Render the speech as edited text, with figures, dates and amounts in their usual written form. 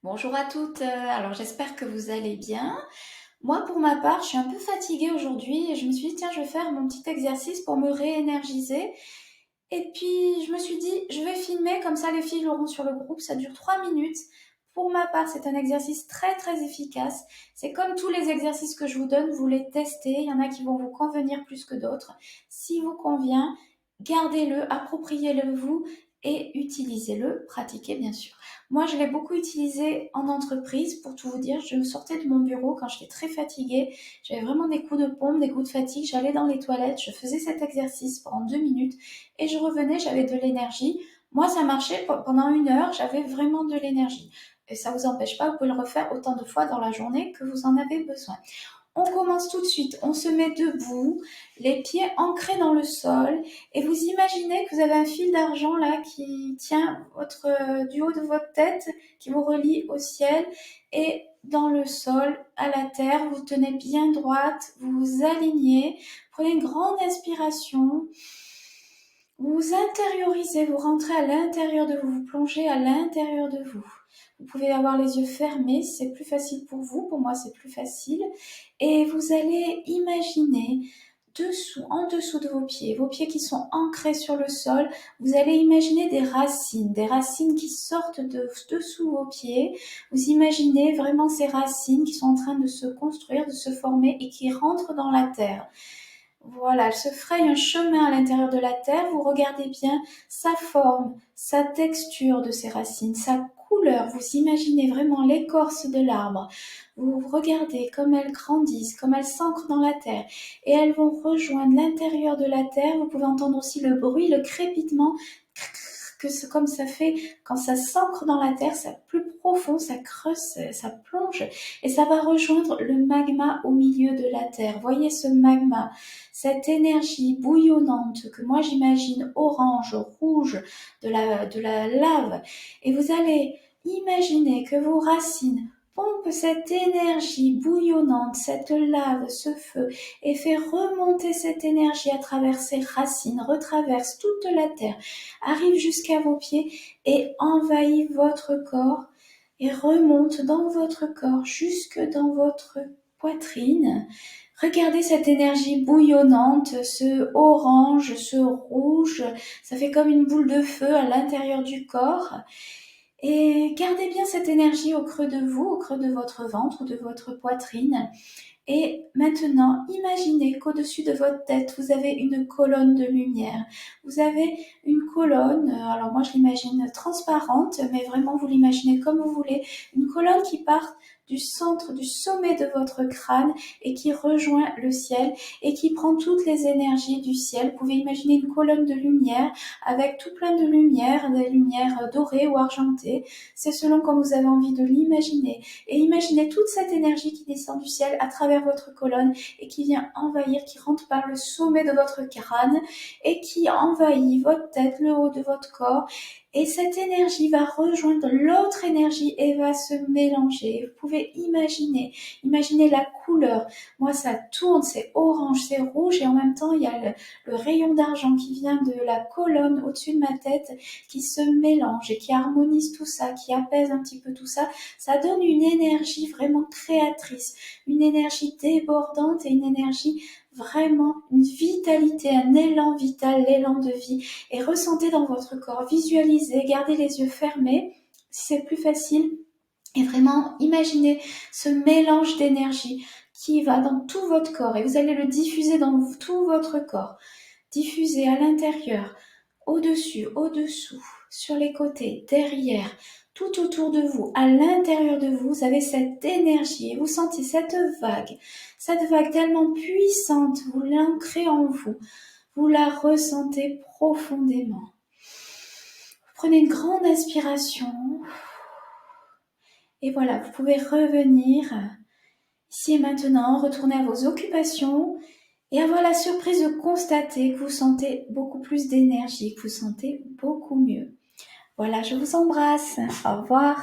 Bonjour à toutes, alors j'espère que vous allez bien. Moi pour ma part, je suis un peu fatiguée aujourd'hui et je me suis dit tiens, je vais faire mon petit exercice pour me réénergiser. Et puis je me suis dit je vais filmer comme ça les filles l'auront sur le groupe, ça dure 3 minutes. Pour ma part, c'est un exercice très très efficace. C'est comme tous les exercices que je vous donne, vous les testez, il y en a qui vont vous convenir plus que d'autres. Si vous convient, gardez-le, appropriez-le vous et utilisez-le, pratiquez bien sûr. Moi, je l'ai beaucoup utilisé en entreprise. Pour tout vous dire, je sortais de mon bureau quand j'étais très fatiguée. J'avais vraiment des coups de pompe, des coups de fatigue. J'allais dans les toilettes, je faisais cet exercice pendant 2 minutes et je revenais, j'avais de l'énergie. Moi, ça marchait pendant 1 heure, j'avais vraiment de l'énergie. Et ça ne vous empêche pas, vous pouvez le refaire autant de fois dans la journée que vous en avez besoin. On commence tout de suite, on se met debout, les pieds ancrés dans le sol et vous imaginez que vous avez un fil d'argent là qui tient du haut de votre tête, qui vous relie au ciel et dans le sol, à la terre, vous tenez bien droite, vous vous alignez, prenez une grande inspiration, vous vous intériorisez, vous rentrez à l'intérieur de vous, vous plongez à l'intérieur de vous. Vous pouvez avoir les yeux fermés si c'est plus facile pour moi c'est plus facile. Et vous allez imaginer en dessous de vos pieds qui sont ancrés sur le sol, vous allez imaginer des racines qui sortent de dessous vos pieds. Vous imaginez vraiment ces racines qui sont en train de se construire, de se former et qui rentrent dans la terre. Voilà, elle se fraye un chemin à l'intérieur de la terre. Vous regardez bien sa forme, sa texture de ses racines, sa couleur. Vous imaginez vraiment l'écorce de l'arbre. Vous regardez comme elles grandissent, comme elles s'ancrent dans la terre. Et elles vont rejoindre l'intérieur de la terre. Vous pouvez entendre aussi le bruit, le crépitement comme ça fait quand ça s'ancre dans la terre, ça plus profond, ça creuse, ça plonge et ça va rejoindre le magma au milieu de la terre. Voyez ce magma, cette énergie bouillonnante que moi j'imagine orange, rouge, de la lave. Et vous allez imaginer que vos racines pompent cette énergie bouillonnante, cette lave, ce feu, et fait remonter cette énergie à travers ses racines, retraverse toute la terre, arrive jusqu'à vos pieds et envahit votre corps et remonte dans votre corps jusque dans votre poitrine. Regardez cette énergie bouillonnante, ce orange, ce rouge, ça fait comme une boule de feu à l'intérieur du corps. Et gardez bien cette énergie au creux de vous, au creux de votre ventre ou de votre poitrine. Et maintenant, imaginez qu'au-dessus de votre tête, vous avez une colonne de lumière. Vous avez une colonne, alors moi je l'imagine transparente, mais vraiment vous l'imaginez comme vous voulez, une colonne qui part du centre, du sommet de votre crâne et qui rejoint le ciel et qui prend toutes les énergies du ciel. Vous pouvez imaginer une colonne de lumière avec tout plein de lumière, des lumières dorées ou argentées. C'est selon comme vous avez envie de l'imaginer. Et imaginez toute cette énergie qui descend du ciel à travers votre colonne et qui vient envahir, qui rentre par le sommet de votre crâne et qui envahit votre tête, le haut de votre corps. Et cette énergie va rejoindre l'autre énergie et va se mélanger. Vous pouvez imaginer la couleur. Moi, ça tourne, c'est orange, c'est rouge et en même temps, il y a le rayon d'argent qui vient de la colonne au-dessus de ma tête qui se mélange et qui harmonise tout ça, qui apaise un petit peu tout ça. Ça donne une énergie vraiment créatrice, une énergie débordante et une énergie vraiment, une vitalité, un élan vital, l'élan de vie. Et ressentez dans votre corps, visualisez, gardez les yeux fermés si c'est plus facile. Et vraiment, imaginez ce mélange d'énergie qui va dans tout votre corps et vous allez le diffuser dans tout votre corps. Diffuser à l'intérieur, au-dessus, au-dessous, sur les côtés, derrière, tout autour de vous, à l'intérieur de vous, vous avez cette énergie et vous sentez cette vague tellement puissante, vous l'ancrez en vous, vous la ressentez profondément. Vous prenez une grande inspiration et voilà, vous pouvez revenir ici et maintenant, retourner à vos occupations et avoir la surprise de constater que vous sentez beaucoup plus d'énergie, que vous sentez beaucoup mieux. Voilà, je vous embrasse. Au revoir.